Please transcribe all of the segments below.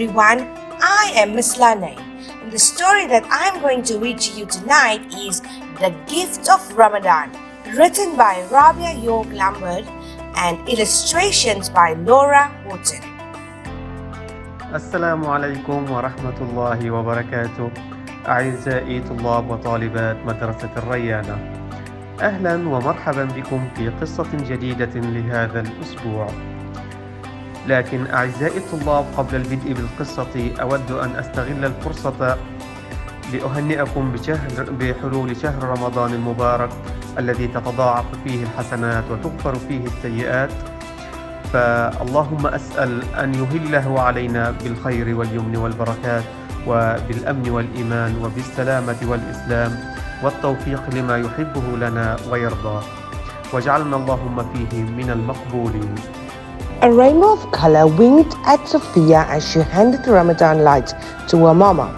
everyone, I am Miss Lanay, and the story that I'm going to read to you tonight is The Gift of Ramadan, written by Rabia York Lambert and illustrations by Laura Horton. السلام عليكم ورحمة الله وبركاته. أعزائي طلاب وطالبات مدرسة الريانة، أهلا ومرحبا بكم في قصة جديدة لهذا الأسبوع. لكن أعزائي الطلاب، قبل البدء بالقصة أود أن أستغل الفرصة لأهنئكم بحلول شهر رمضان المبارك الذي تتضاعف فيه الحسنات وتغفر فيه السيئات. فاللهم أسأل أن يهله علينا بالخير واليمن والبركات وبالأمن والإيمان وبالسلامة والإسلام والتوفيق لما يحبه لنا ويرضاه، واجعلنا اللهم فيه من المقبولين. A rainbow of color winked at Sophia as she handed the Ramadan lights to her mama.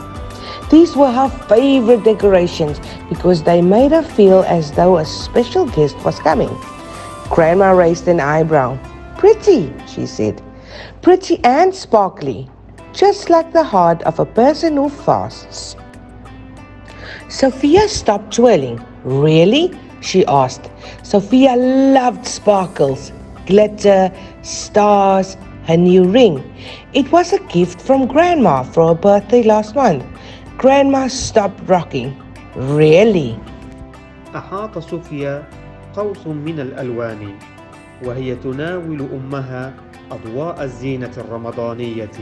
These were her favorite decorations because they made her feel as though a special guest was coming. Grandma raised an eyebrow. "Pretty," she said. "Pretty and sparkly, just like the heart of a person who fasts." Sophia stopped twirling. "Really?" she asked. Sophia loved sparkles, glitter, stars, her new ring. It was a gift from Grandma for her birthday last month. Grandma stopped rocking. "Really?" أحاط صوفيا قوس من الألوان وهي تناول أمها أضواء الزينة الرمضانية.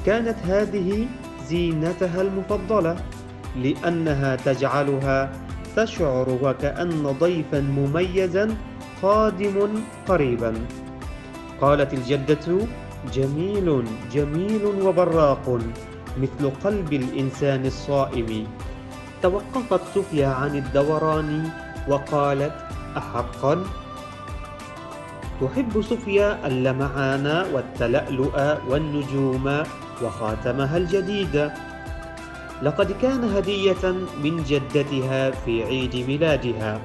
كانت هذه زينتها المفضلة لأنها تجعلها تشعر وكأن ضيفا مميزا قادم قريبا. قالت الجدة: "جميل جميل وبراق مثل قلب الإنسان الصائم." توقفت صوفيا عن الدوران وقالت: "أحقا؟" تحب صوفيا اللمعان والتلألؤ والنجوم وخاتمها الجديد. لقد كان هدية من جدتها في عيد ميلادها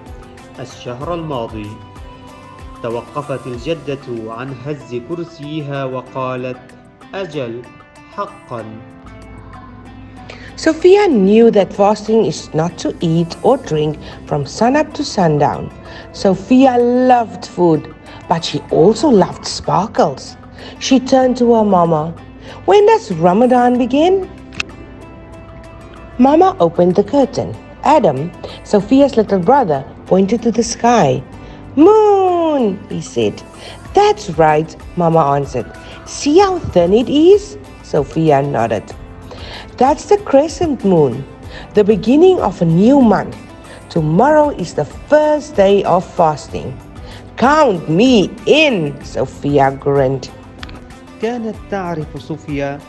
الشهر الماضي. توقفت الجدة عن هز كرسيها وقالت: "أجل، حقا." Sophia knew that fasting is not to eat or drink from sunup to sundown. Sophia loved food, but she also loved sparkles. She turned to her mama. "When does Ramadan begin?" Mama opened the curtain. Adam, Sophia's little brother, pointed to the sky. "Moon," he said. "That's right," Mama answered. "See how thin it is?" Sophia nodded. "That's the crescent moon, the beginning of a new month. Tomorrow is the first day of fasting." "Count me in," Sophia grinned. كانت تعرف صوفيا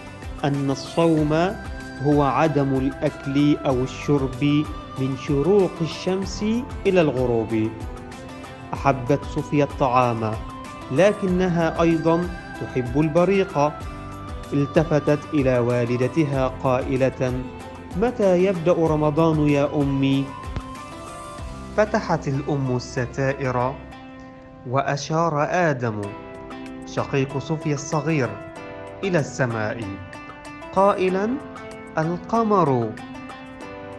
أن الصوم هو عدم الأكل أو الشرب من شروق الشمس إلى الغروب. أحبت صوفيا الطعام، لكنها أيضا تحب البريق. التفتت إلى والدتها قائلة: "متى يبدأ رمضان يا أمي؟" فتحت الأم الستائر وأشار آدم شقيق صوفيا الصغير إلى السماء قائلا: "القمر."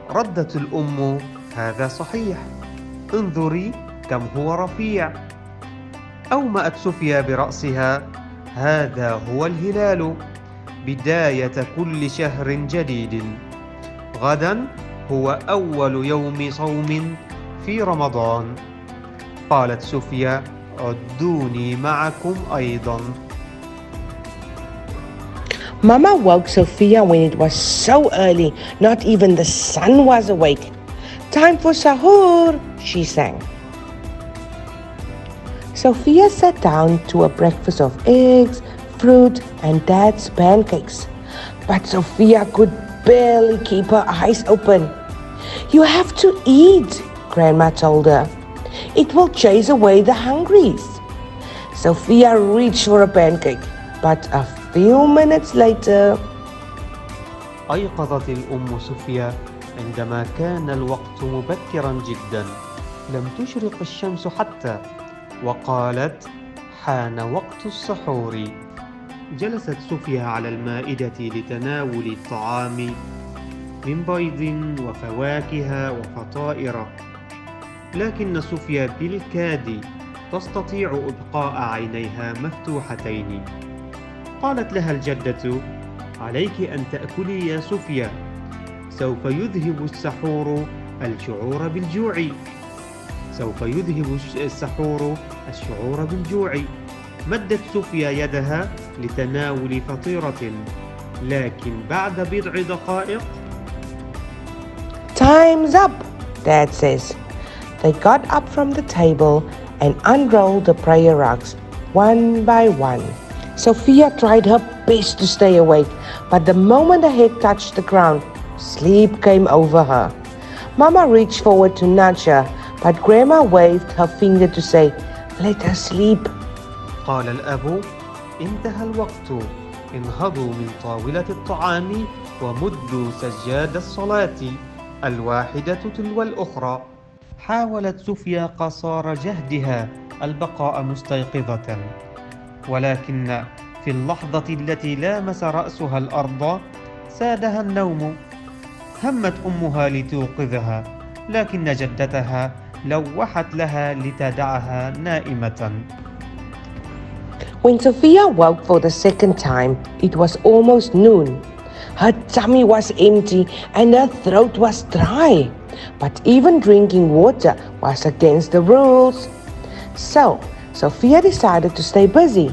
ردت الأم: "هذا صحيح، انظري كم هو رفيع." أومأت صوفيا برأسها: "هذا هو الهلال، بداية كل شهر جديد. غدا هو أول يوم صوم في رمضان." قالت صوفيا: "عدوني معكم أيضا." Mama woke Sophia when it was so early, not even the sun was awake. "Time for sahur," she sang. Sophia sat down to a breakfast of eggs, fruit, and Dad's pancakes. But Sophia could barely keep her eyes open. "You have to eat," Grandma told her. "It will chase away the hungries." Sophia reached for a pancake, but a few minutes later, أيقظت الأم صوفيا عندما كان الوقت مبكرا جدا. لم تشرق الشمس حتى، وقالت: "حان وقت السحور." جلست صوفيا على المائدة لتناول الطعام من بيض وفواكه وفطائر، لكن صوفيا بالكاد تستطيع إبقاء عينيها مفتوحتين. قالت لها الجدة: عليك أن تأكلي يا صوفيا، سوف يذهب السحور الشعور بالجوع. سوف يذهب السحور الشعور بالجوع. مدت صوفيا يدها لتناول فطيرة، لكن بعد بضع دقائق Time's up, Dad says. They got up from the table and unrolled the prayer rugs one by one. Sophia tried her best to stay awake, but the moment her head touched the ground, sleep came over her. Mama reached forward to nudge her, but Grandma waved her finger to say, "Let her sleep." قال الأب: انتهى الوقت، انهضوا من طاولة الطعام ومدوا سجاد الصلاة الواحدة تلو الأخرى. حاولت صوفيا قصارى جهدها البقاء مستيقظة، ولكن في اللحظة التي لامس رأسها الأرض سادها النوم. همت أمها لتوقظها، لكن جدتها لوحت لها لتدعها نائمة. When Sophia woke for the second time, it was almost noon. Her tummy was empty and her throat was dry, but even drinking water was against the rules. So, Sophia decided to stay busy.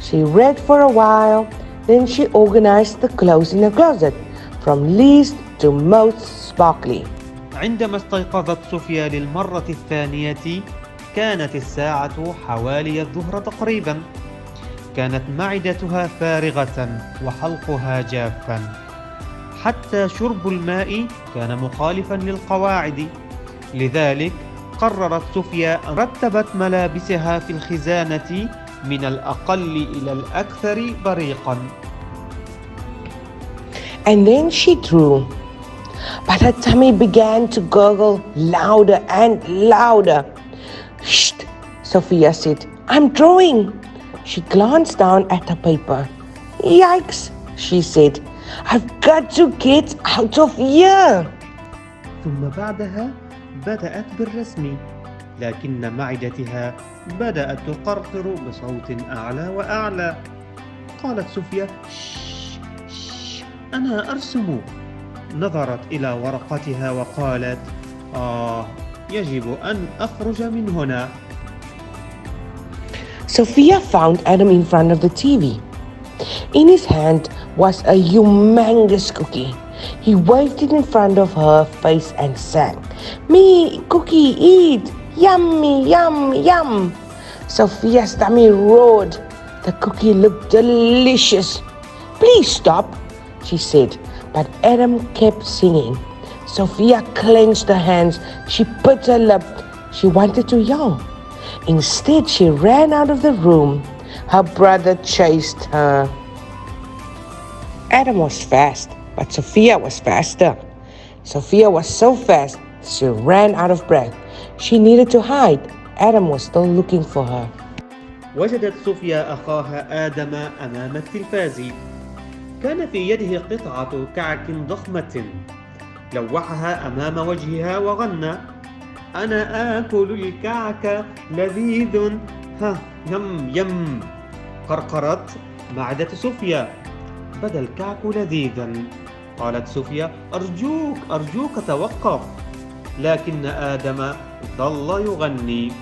She read for a while, then she organized the clothes in the closet, from least to most sparkly. عندما استيقظت صوفيا للمرة الثانية كانت الساعة حوالي الظهر تقريبا. كانت معدتها فارغة وحلقها جافا، حتى شرب الماء كان مخالفا للقواعد. لذلك قررت صوفيا أن رتبت ملابسها في الخزانة من الأقل إلى الأكثر بريقا. And then she drew, but her tummy began to gurgle louder and louder. "Shh," Sophia said, "I'm drawing." She glanced down at the paper. "Yikes," she said, "I've got to get out of here." ثم بعدها بدأت بالرسم، لكن معدتها بدأت تقرقر بصوت أعلى وأعلى. قالت صوفيا: "شش شش، أنا أرسم." نظرت إلى ورقتها وقالت: يجب أن أخرج من هنا. Sophia found Adam in front of the TV. In his hand was a humongous cookie. He waved it in front of her face and sang, "Me, cookie, eat! Yummy, yum, yum!" Sophia's tummy roared. The cookie looked delicious. "Please stop," she said, but Adam kept singing. Sophia clenched her hands. She bit her lip. She wanted to yell. Instead, she ran out of the room. Her brother chased her. Adam was fast, but Sophia was faster. Sophia was so fast, she ran out of breath. She needed to hide. Adam was still looking for her. وجدت صوفيا أخاها آدم أمام التلفاز. كان في يده قطعة كعك ضخمة. لوحها أمام وجهها وغنى: أنا آكل الكعك لذيذ، ها يم يم. قرقرت معدة صوفيا: بدا الكعك لذيذا. قالت صوفيا: أرجوك أرجوك توقف. لكن آدم ظل يغني.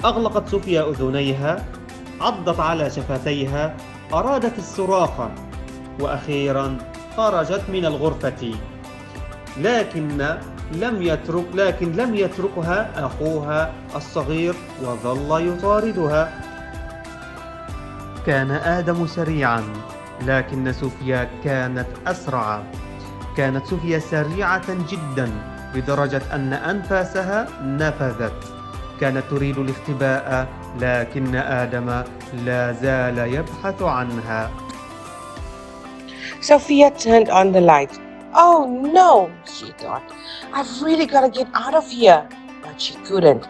أغلقت صوفيا أذنيها، عضت على شفتيها، أرادت الصراخ، وأخيرا خرجت من الغرفة. لكن لم يتركها أخوها الصغير وظل يطاردها. كان آدم سريعا، لكن صوفيا كانت أسرع. كانت صوفيا سريعة جدا لدرجة أن أنفاسها نفذت. كانت تريد الاختباء، لكن آدم لا زال يبحث عنها. Sophia turned on the light. "Oh no," she thought. "I've really got to get out of here." But she couldn't.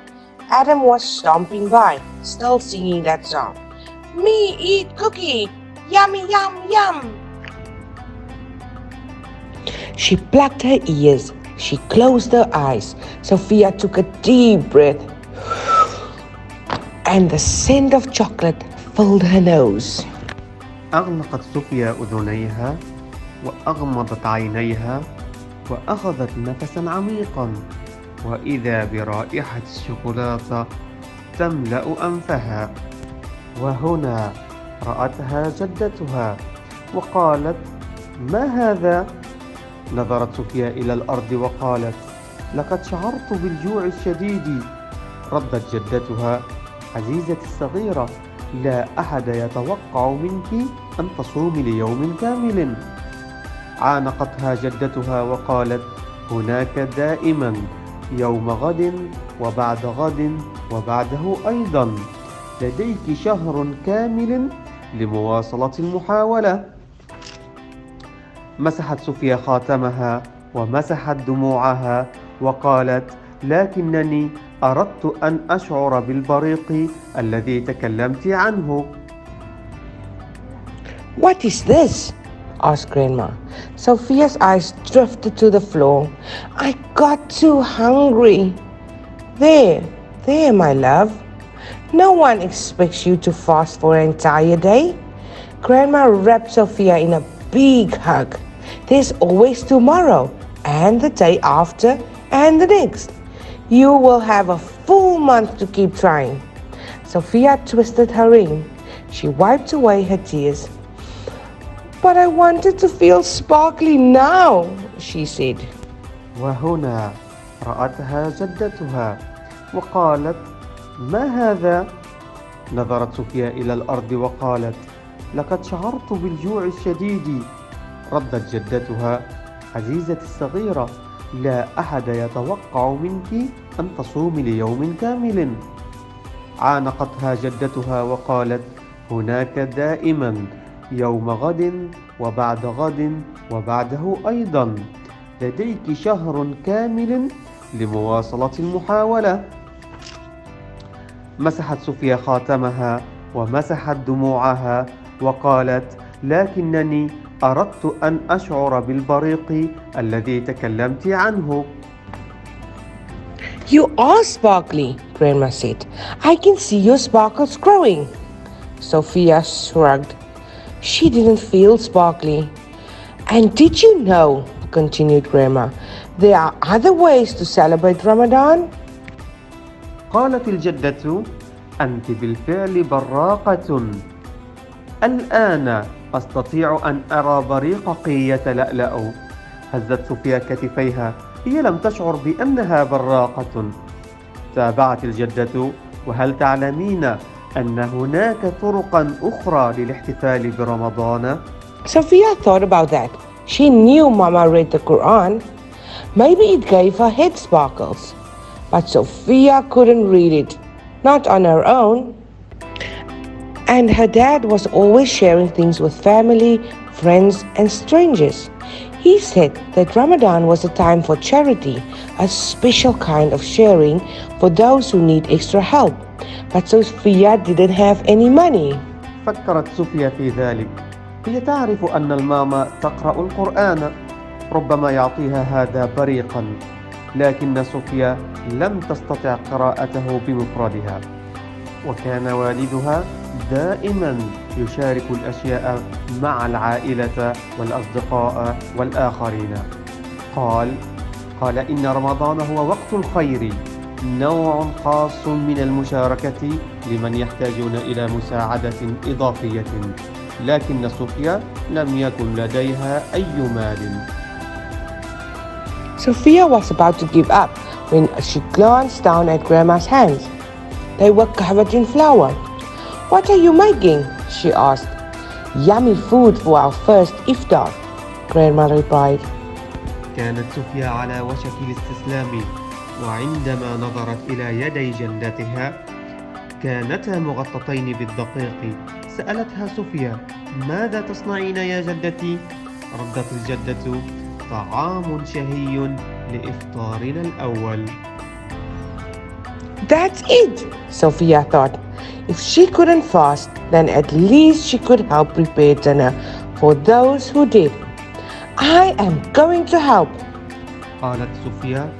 Adam was stomping by, still singing that song. "Me, eat cookie! Yummy, yum, yum. She plucked her ears. She closed her eyes. Sophia took a deep breath, and the scent of chocolate filled her nose. أغلقت صوفيا أذنيها وأغمضت عينيها وأخذت نفسا عميقا، وإذا برائحة الشوكولاتة تملأ أنفها. وهنا رأتها جدتها وقالت: ما هذا؟ نظرت صوفيا إلى الأرض وقالت: لقد شعرت بالجوع الشديد. ردت جدتها: عزيزتي الصغيرة، لا أحد يتوقع منك أن تصومي ليوم كامل. عانقتها جدتها وقالت: هناك دائما يوم غد وبعد غد وبعده أيضا، لديك شهر كامل لمواصلة المحاولة. مسحت صوفيا خاتمها ومسحت دموعها وقالت: لكنني أردت أن أشعر بالبريق الذي تكلمت عنه. What is this? asked Grandma. Sophia's eyes drifted to the floor. I got too hungry. There, my love. No one expects you to fast for an entire day. Grandma wrapped Sophia in a big hug. There's always tomorrow, and the day after, and the next. You will have a full month to keep trying. Sophia twisted her ring. She wiped away her tears. But I wanted to feel sparkly now, she said. وهنا رأتها جدتها وقالت: ما هذا؟ نظرت صوفيا إلى الأرض وقالت: لقد شعرت بالجوع الشديد. ردت جدتها: عزيزتي الصغيرة، لا أحد يتوقع منك أن تصومي ليوم كامل. عانقتها جدتها وقالت: هناك دائما يوم غد وبعد غد وبعده أيضا، لديك شهر كامل لمواصلة المحاولة. مسحت صوفيا خاتمها ومسحت دموعها وقالت: لكنني أردت أن أشعر بالبريق الذي تكلمت عنه. You are sparkly, Grandma said. I can see your sparkles growing. Sophia shrugged. She didn't feel sparkly. And did you know, continued Grandma, there are other ways to celebrate Ramadan? قالت الجدة: أنت بالفعل براقة. الآن أستطيع أن أرى بريقك يتلألأ. هزت صوفيا كتفيها. هي لم تشعر بأنها براقة. تابعت الجدة: وهل تعلمين أن هناك طرقا أخرى للاحتفال برمضان؟ Sophia thought about that. She knew Mama read the Quran. Maybe it gave her head sparkles. But Sophia couldn't read it. Not on her own. And her dad was always sharing things with family, friends, and strangers. He said that Ramadan was a time for charity, a special kind of sharing for those who need extra help. But Sophia didn't have any money. فكرت صوفيا في ذلك. هي تعرف أن الماما تقرأ القرآن، ربما يعطيها هذا بريقا، لكن صوفيا لم تستطع قراءته بمفردها. وكان والدها دائما يشارك الأشياء مع العائلة والأصدقاء والآخرين. قال إن رمضان هو وقت الخير، نوع خاص من المشاركة لمن يحتاجون إلى مساعدة إضافية. لكن صوفيا لم يكن لديها أي مال. Sophia was about to give up when she glanced down at Grandma's hands. They were covered in flour. What are you making? She asked. Yummy food for our first iftar, Grandma replied. كانت صوفيا على وشك الاستسلام، وعندما نظرت إلى يدي جدتها كانتا مغطتين بالدقيق. سألتها صوفيا: ماذا تصنعين يا جدتي؟ ردت الجدة: طعام شهي لإفطارنا الأول. That's it, Sophia thought. If she couldn't fast, then at least she could help prepare dinner for those who did. I am going to help. قالت صوفيا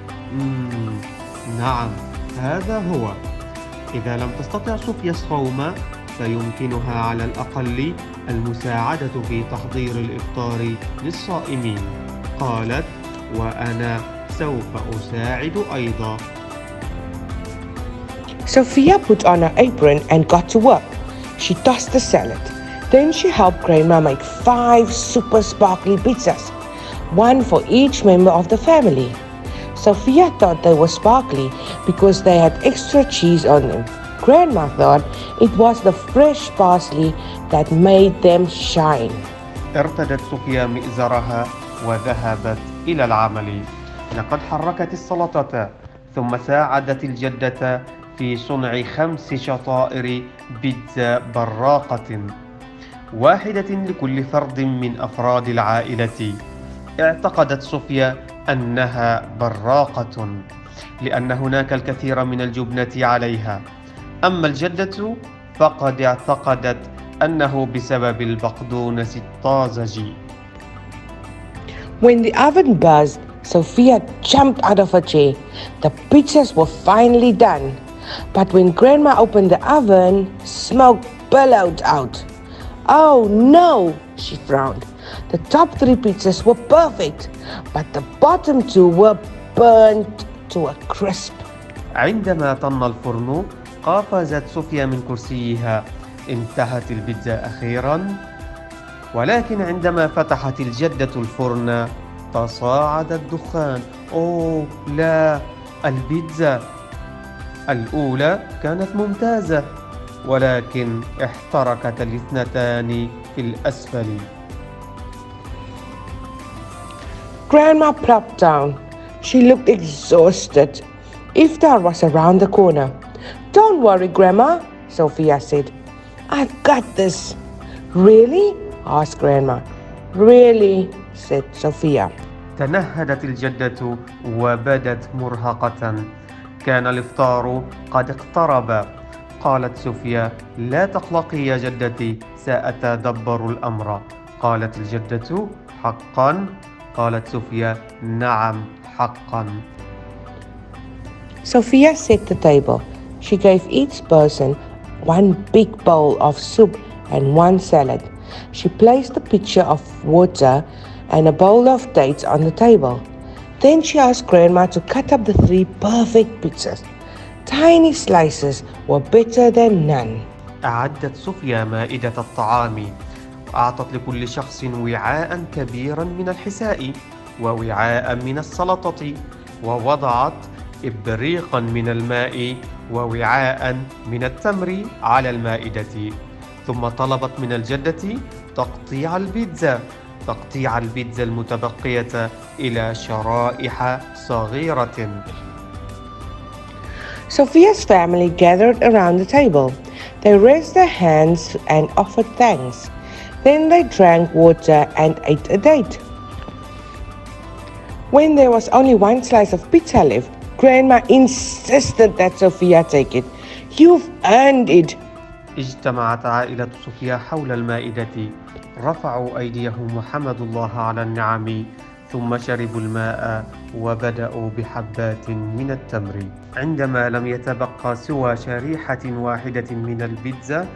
نعم هذا هو. إذا لم تستطع صوفيا الصوم فيمكنها على الأقل المساعدة في تحضير الإفطار للصائمين. قالت وأنا سوف أساعد أيضا. Sophia put on her apron and got to work. She tossed the salad. Then she helped Grandma make 5 super sparkly pizzas, one for each member of the family. Sophia thought they were sparkly because they had extra cheese on them. Grandma thought it was the fresh parsley that made them shine. ارتدت صوفيا مئزرها وذهبت إلى العمل. لقد حركت السلطة ثم ساعدت الجدة في صنع 5 شطائر بيتزا براقة، واحدة لكل فرد من أفراد العائلة. اعتقدت صوفيا أنها براقة لأن هناك الكثير من الجبنة عليها، أما الجدة فقد اعتقدت أنه بسبب البقدونس الطازج. When the oven buzzed, Sophia jumped out of her chair. The pizzas were finally done. But when Grandma opened the oven, smoke billowed out. Oh no, she frowned. The top 3 pizzas were perfect, but the bottom 2 were burnt to a crisp. عندما طن الفرن قفزت صوفيا من كرسيها. انتهت البيتزا أخيرا، ولكن عندما فتحت الجدة الفرن تصاعد الدخان. أوه لا، البيتزا الأولى كانت ممتازة، ولكن احترقت الاثنتان في الأسفل. Grandma plopped down. She looked exhausted. Iftar was around the corner. Don't worry, Grandma, Sophia said. I've got this. Really? asked Grandma. Really, said Sophia. تنهدت الجدة وبدت مرهقة. كان الإفطار قد اقترب. قالت صوفيا لا تقلقي يا جدتي، سأتدبر الأمر. قالت الجدة حقا؟ قالت صوفيا نعم حقا. Sophia set the table. She gave each person 1 big bowl of soup and 1 salad. She placed a pitcher of water and a bowl of dates on the table. Then she asked Grandma to cut up the 3 perfect pizzas. Tiny slices were better than none. أعدت صوفيا مائدة الطعام، وأعطت لكل شخص وعاء كبيرا من الحساء ووعاء من السلطة، ووضعت إبريقا من الماء ووعاء من التمر على المائدة. ثم طلبت من الجدة تقطيع البيتزا المتبقية إلى شرائح صغيرة. Sophia's family gathered around the table. They raised their hands and offered thanks. Then they drank water and ate a date. When there was only 1 slice of pizza left, Grandma insisted that Sophia take it. You've earned it. اجتمعت عائلة صوفيا حول المائدة، رفعوا أيديهم وحمدوا الله على النعم، ثم شربوا الماء وبدأوا بحبات من التمر. عندما لم يتبقى سوى شريحة واحدة من البيتزا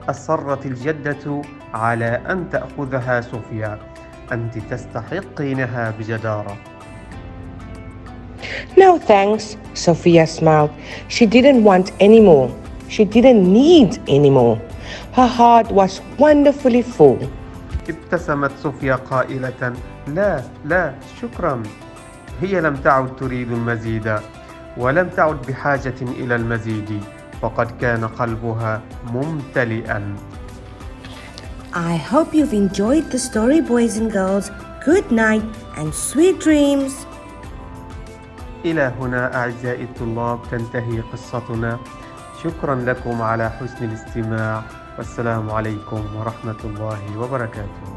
أصرت الجدة على أن تأخذها صوفيا. أنت تستحقينها بجدارة. No thanks, Sophia smiled. She didn't want any more. She didn't need any more. Her heart was wonderfully full. ابتسمت صوفيا قائلة لا شكرا. هي لم تعد تريد المزيد ولم تعد بحاجة إلى المزيد، فقد كان قلبها ممتلئا. I hope you've enjoyed the story, boys and girls. Good night and sweet dreams. إلى هنا أعزائي الطلاب تنتهي قصتنا. شكرا لكم على حسن الاستماع، والسلام عليكم ورحمة الله وبركاته.